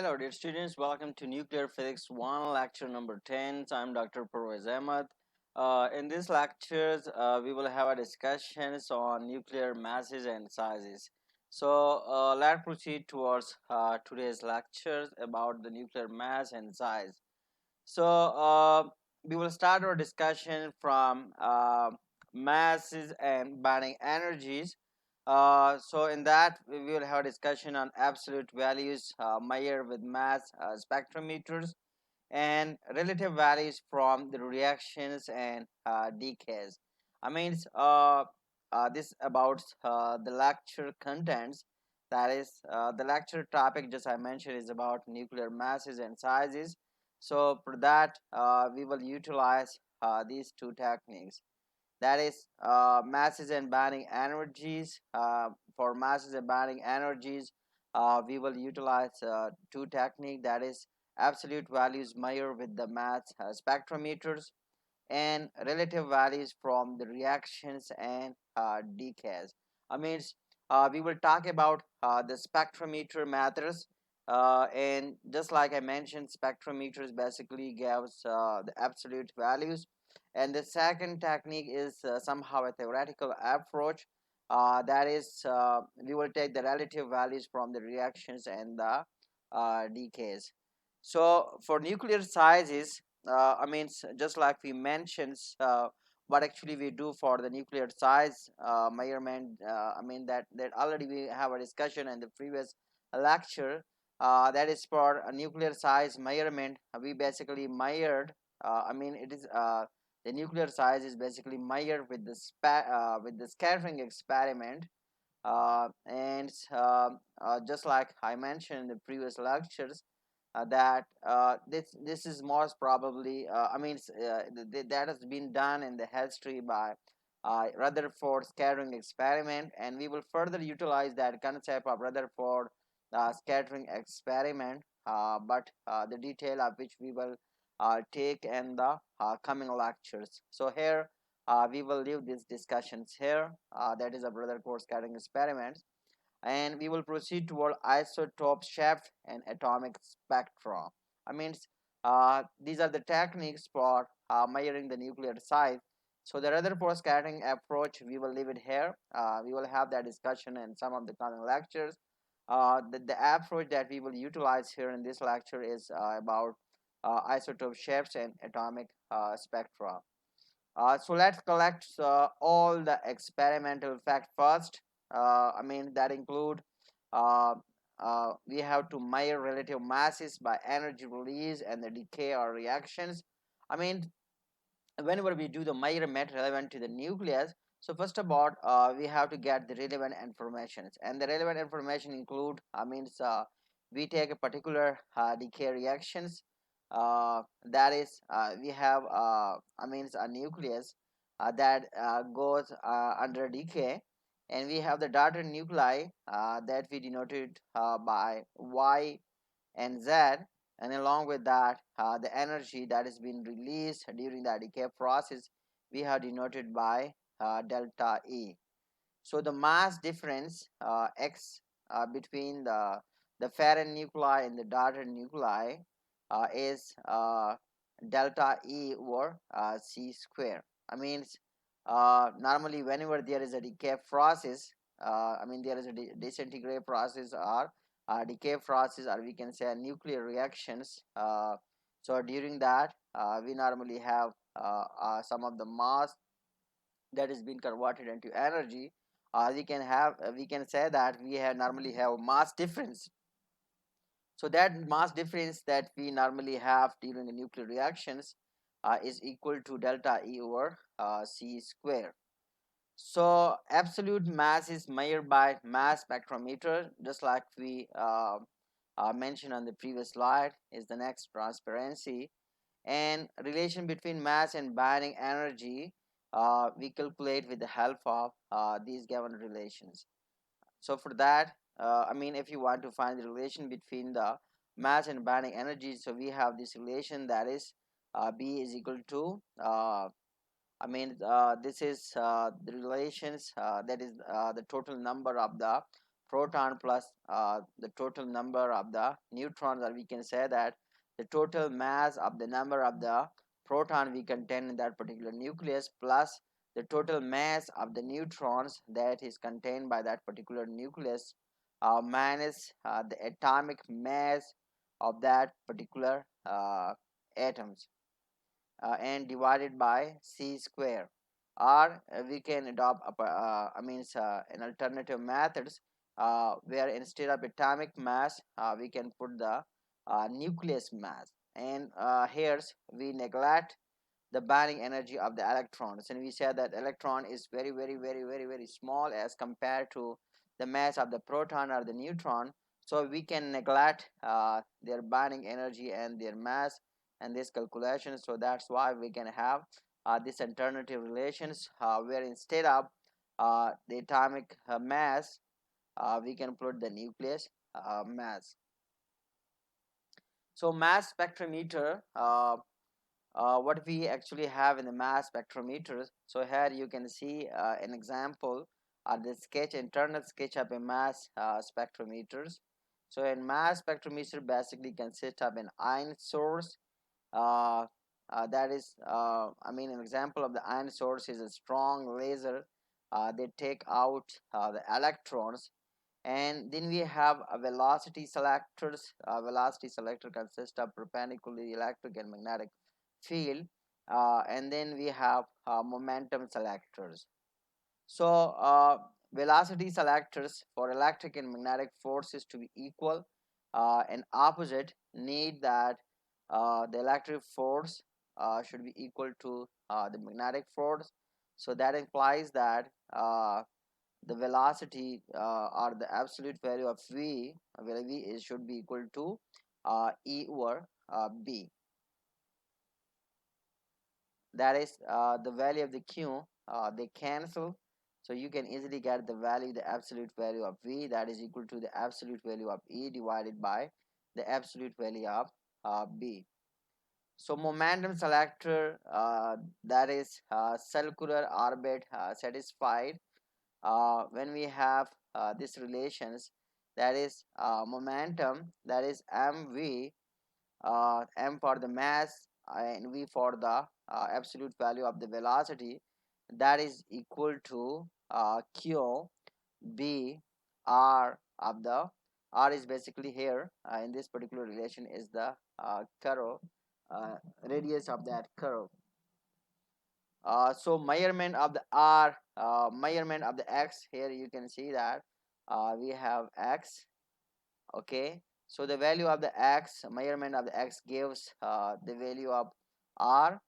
Hello dear students, welcome to Nuclear Physics 1 lecture number 10. So I'm Dr. Pervez Ahmad. In these lectures, we will have a discussions on nuclear masses and sizes. So let's proceed towards today's lectures about the nuclear mass and size. So we will start our discussion from masses and binding energies. So in that we will have a discussion on absolute values measured with mass spectrometers and relative values from the reactions and decays. I mean, this about the lecture contents. That is, the lecture topic just I mentioned is about nuclear masses and sizes. So for that, we will utilize these two techniques. That is, masses and binding energies. For masses and binding energies, we will utilize two techniques. That is, absolute values measured with the mass spectrometers and relative values from the reactions and decays. I mean, we will talk about the spectrometer methods. And just like I mentioned, spectrometers basically gives the absolute values. And the second technique is somehow a theoretical approach. That is, we will take the relative values from the reactions and the decays. So for nuclear sizes, just like we mentioned, what actually we do for the nuclear size measurement. That already we have a discussion in the previous lecture. That is for a nuclear size measurement. We basically measured. It is the nuclear size is basically measured with the with the scattering experiment. Just like I mentioned in the previous lectures, that this is most probably that has been done in the history by Rutherford scattering experiment, and we will further utilize that concept of Rutherford scattering experiment, but the detail of which we will take in the coming lectures. So here we will leave these discussions here. That is a Rutherford scattering experiment, and we will proceed toward isotope shift and atomic spectra. I mean, these are the techniques for measuring the nuclear size. So the Rutherford scattering approach, we will leave it here. We will have that discussion in some of the coming lectures. The approach that we will utilize here in this lecture is about isotope shifts and atomic spectra. So let's collect all the experimental facts first. That include uh, we have to measure relative masses by energy release and the decay or reactions. I mean, whenever we do the measurement relevant to the nucleus, so first of all, we have to get the relevant information, and the relevant information include, we take a particular decay reactions. That is, we have, a nucleus that goes under decay, and we have the daughter nuclei that we denoted by Y and Z, and along with that, the energy that is being released during the decay process, we have denoted by delta E. So the mass difference X between the parent nuclei and the daughter nuclei is delta E over C square. I mean, normally whenever there is a decay process, there is a disintegrate process or decay process, or we can say nuclear reactions. So during that, we normally have some of the mass that is being converted into energy. We can say that we have normally have mass difference. So that mass difference that we normally have during the nuclear reactions is equal to delta E over C square. So absolute mass is measured by mass spectrometer, just like we mentioned on the previous slide. Is the next transparency, and relation between mass and binding energy we calculate with the help of these given relations. So for that, if you want to find the relation between the mass and binding energy, so we have this relation, that is B is equal to this is the relations, that is the total number of the proton plus the total number of the neutrons, or we can say that the total mass of the number of the proton we contain in that particular nucleus plus the total mass of the neutrons that is contained by that particular nucleus minus the atomic mass of that particular atoms, and divided by c square. Or we can adopt an alternative methods where instead of atomic mass we can put the nucleus mass, and here we neglect the binding energy of the electrons, and we say that electron is very small as compared to the mass of the proton or the neutron, so we can neglect their binding energy and their mass and this calculation. So that's why we can have this alternative relations where instead of the atomic mass we can put the nucleus mass. So mass spectrometer, what we actually have in the mass spectrometers. So here you can see an example of the internal sketch of a mass spectrometers. So in mass spectrometer basically consists of an ion source. uh, that is an example of the ion source is a strong laser. They take out the electrons, and then we have a velocity selectors. Velocity selector consists of perpendicular electric and magnetic field, and then we have momentum selectors. So velocity selectors, for electric and magnetic forces to be equal and opposite, need that the electric force should be equal to the magnetic force. So that implies that the velocity or the absolute value of v, where v is should be equal to e over b. That is the value of the q, they cancel, so you can easily get the value, the absolute value of v, that is equal to the absolute value of e divided by the absolute value of b. So momentum selector, that is circular orbit satisfied when we have these relations, that is momentum, that is mv, m for the mass and v for the absolute value of the velocity, that is equal to q b r of the r is basically here in this particular relation is the curve, radius of that curve. So measurement of the r, measurement of the x, here you can see that we have x. Okay, so the value of the x, measurement of the x gives the value of r,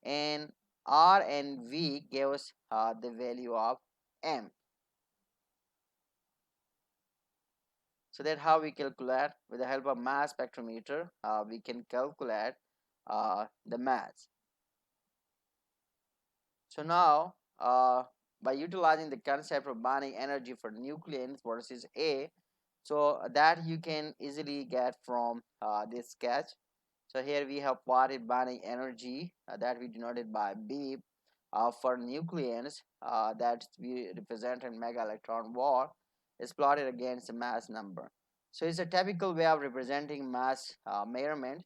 and r and v gives the value of m. So that how we calculate with the help of mass spectrometer, we can calculate the mass. So now by utilizing the concept of binding energy for nucleons versus a, so that you can easily get from this sketch. So here we have plotted binding energy that we denoted by B for nucleons that we represent in mega electron volt is plotted against the mass number. So it's a typical way of representing mass measurement.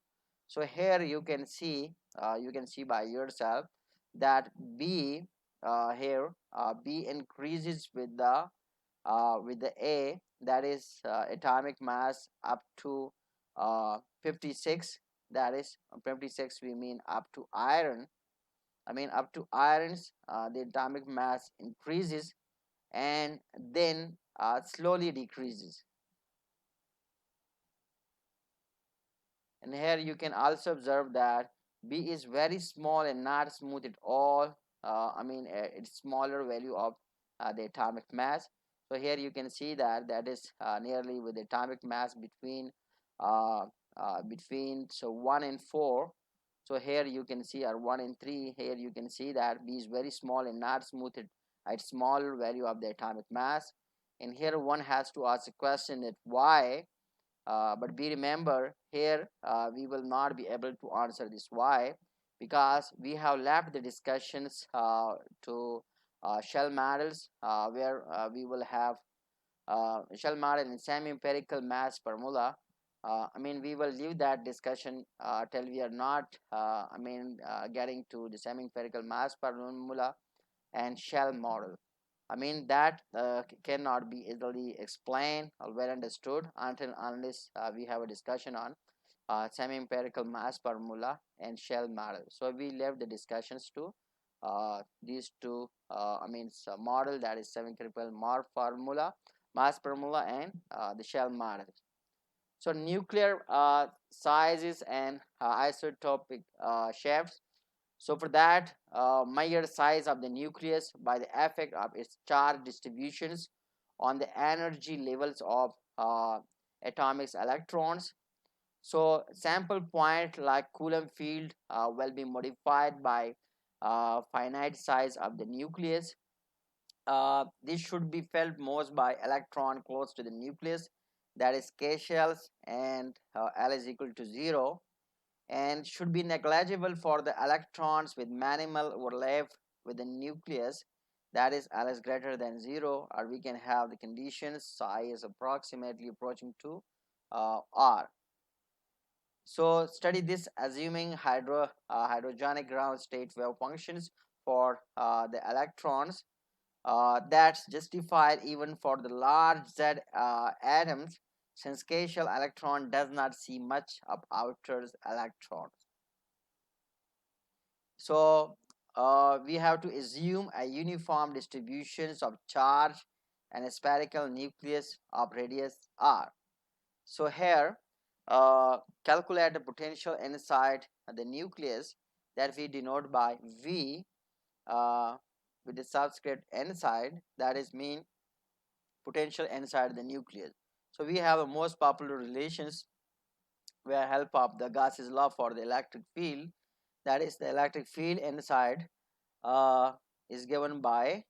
So here you can see by yourself that B here B increases with the A, that is atomic mass up to 56, that is 56 we mean up to iron, up to irons, the atomic mass increases and then slowly decreases. And here you can also observe that B is very small and not smooth at all. It's smaller value of the atomic mass. So here you can see that that is nearly with the atomic mass uh, between so 1 and 4. So here you can see, or 1 and 3, here you can see that B is very small and not smooth at smaller value of the atomic mass. And here one has to ask the question that why, but be remember here we will not be able to answer this why, because we have left the discussions to shell metals where we will have shell model and semi-empirical mass formula. I mean, we will leave that discussion till we are not, getting to the semi-empirical mass formula and shell model. I mean, that cannot be easily explained or well understood until unless we have a discussion on semi-empirical mass formula and shell model. So we left the discussions to these two. Model, that is semi-empirical mass formula, and the shell model. So nuclear sizes and isotopic shapes. So for that, measure size of the nucleus by the effect of its charge distributions on the energy levels of atomic electrons. So sample point like Coulomb field will be modified by finite size of the nucleus. This should be felt most by electron close to the nucleus, that is K shells, and L is equal to 0, and should be negligible for the electrons with minimal overlap with the nucleus, that is L is greater than 0, or we can have the conditions psi is approximately approaching to R. So study this assuming hydrogenic ground state wave functions for the electrons that's justified even for the large Z atoms, since K shell electron does not see much of outer electrons. So we have to assume a uniform distributions of charge and a spherical nucleus of radius r. So here, calculate the potential inside the nucleus that we denote by V uh, with the subscript inside, that is mean potential inside the nucleus. So we have a most popular relations where help of the Gauss's law for the electric field, that is the electric field inside uh, is given by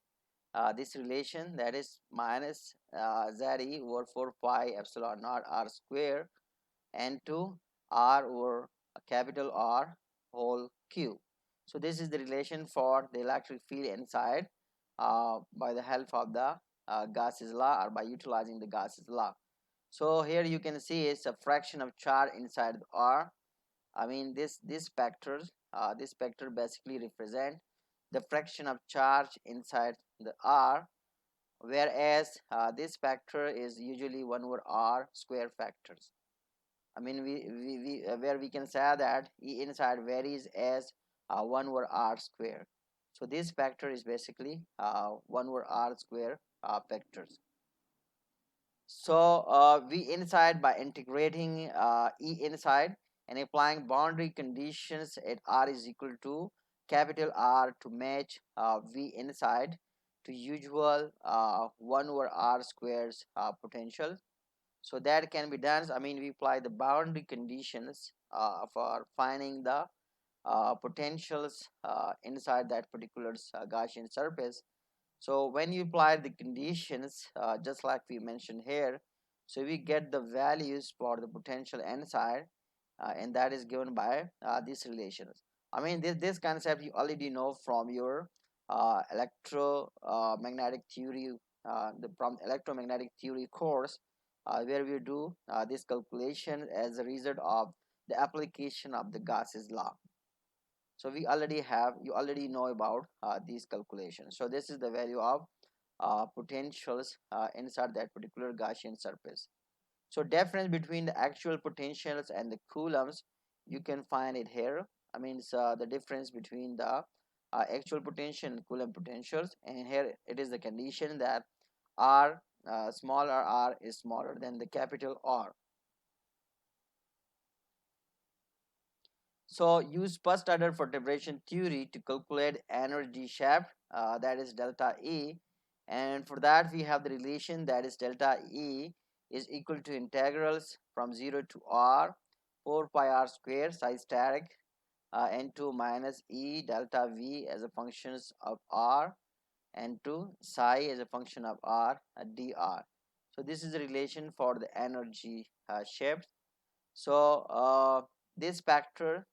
this relation, that is minus ZE over 4 pi epsilon naught r square and to R over a capital R whole cube. So this is the relation for the electric field inside by the help of the Gauss's law or by utilizing the Gauss's law. So here you can see it's a fraction of charge inside R. I mean this vector basically represent the fraction of charge inside the R, whereas this factor is usually 1 over R square factors. I mean, where we can say that E inside varies as 1 over R square. So this factor is basically 1 over R square factors. So V inside by integrating E inside and applying boundary conditions at R is equal to capital R to match V inside to usual 1 over R squares potential. So that can be done. I mean, we apply the boundary conditions for finding the potentials inside that particular Gaussian surface. So when you apply the conditions, just like we mentioned here, so we get the values for the potential inside, and that is given by these relations. I mean, this concept you already know from your electromagnetic theory, from electromagnetic theory course, where we do this calculation as a result of the application of the Gauss's law. So we already have, you already know about these calculations. So this is the value of potentials inside that particular Gaussian surface. So difference between the actual potentials and the coulombs, you can find it here. I mean, the difference between the actual potential and Coulomb potentials, and here it is the condition that R smaller r is smaller than the capital R. So use first order perturbation theory to calculate energy shaft, that is delta E, and for that we have the relation that is delta E is equal to integrals from 0 to R 4 pi r square psi static n2 minus E delta V as a functions of R and to psi as a function of R dr. So this is the relation for the energy shift. So this factor,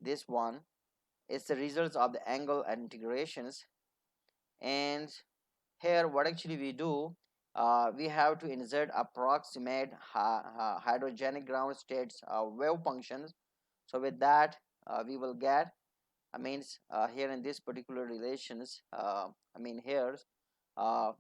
this one is the results of the angle integrations, and here what actually we do, we have to insert approximate hydrogenic ground states wave functions. So with that, we will get, means here in this particular relations, here uh,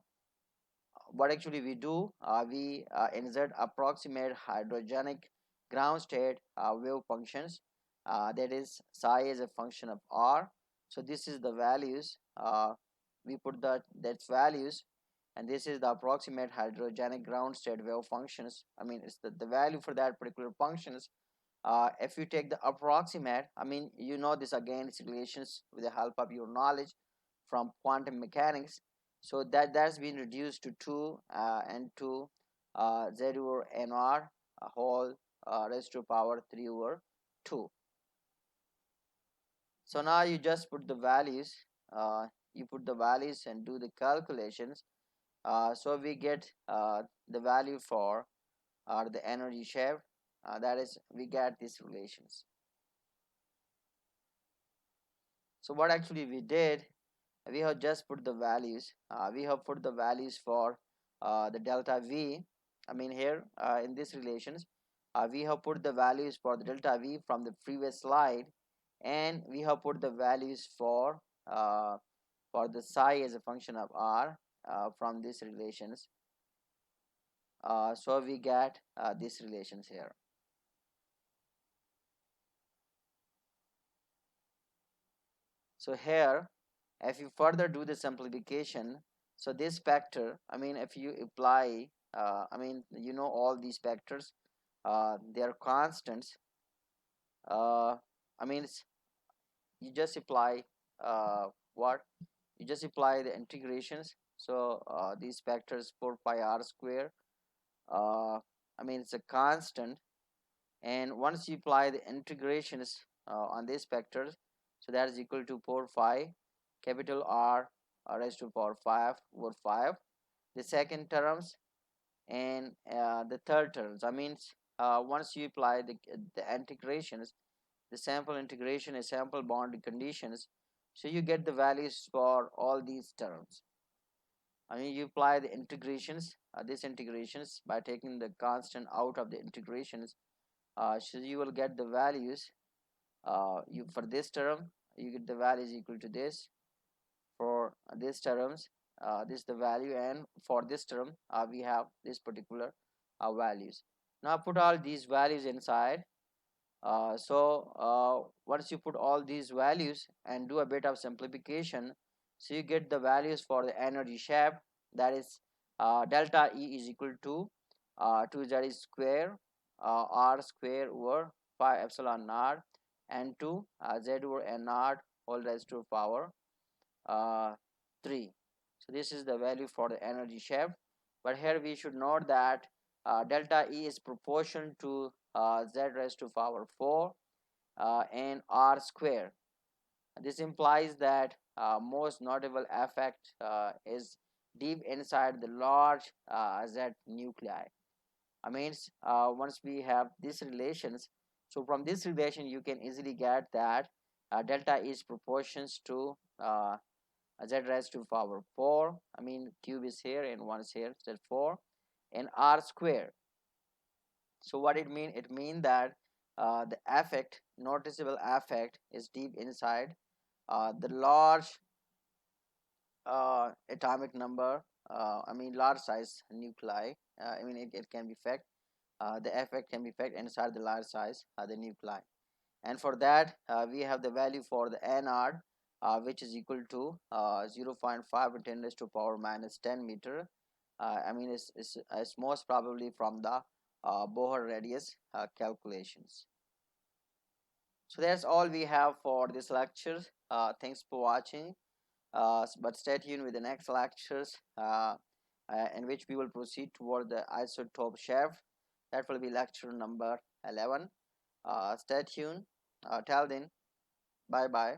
what actually we do, we insert approximate hydrogenic ground state wave functions, that is psi is a function of r. So this is the values, we put that's values, and this is the approximate hydrogenic ground state wave functions. It's the value for that particular functions. If you take the approximate, this again, it's relations with the help of your knowledge from quantum mechanics. So that's been reduced to 2 and 2 z over nr whole raised to power 3 over 2. So now you just put the values, you put the values and do the calculations. So we get the value for the energy shape, that is we get these relations. So what actually we did, we have just put the values, we have put the values for the delta v. Here in these relations, we have put the values for the delta v from the previous slide, and we have put the values for the psi as a function of r from these relations. So we get these relations here. So here, if you further do the simplification, so this factor, if you apply, all these factors, they are constants. uh, you just apply what you just apply the integrations. So these factors 4 pi r square, uh, it's a constant, and once you apply the integrations on these factors, so that is equal to 4 pi capital R raised to power 5 over 5, the second terms, and the third terms. Once you apply the integrations, the sample integration is sample boundary conditions, so you get the values for all these terms. You apply the integrations, these integrations by taking the constant out of the integrations, so you will get the values. You for this term, you get the values equal to this. For these terms, this is the value, and for this term, we have this particular values. Now put all these values inside. Once you put all these values and do a bit of simplification, so you get the values for the energy shape, that is delta E is equal to 2z square r square over 5 epsilon naught and 2 z over n naught whole raised to power 3. So this is the value for the energy shape. But here we should note that delta E is proportional to z raised to power 4 and r square. This implies that most notable effect is deep inside the large Z nuclei. Once we have these relations, so from this relation you can easily get that delta is proportions to z raised to power 4. Cube is here and 1 is here, so 4 and r square. So what it mean? It mean that the effect, noticeable effect, is deep inside the large atomic number, large size nuclei. It can be effect, the effect can be effect inside the large size the nuclei. And for that, we have the value for the nr, which is equal to 0.5 10 raised to power minus 10 meter. It's most probably from the Bohr radius calculations. So that's all we have for this lecture. Thanks for watching. But stay tuned with the next lectures, in which we will proceed toward the isotope shaft. That will be lecture number 11. Stay tuned. Till then, bye bye.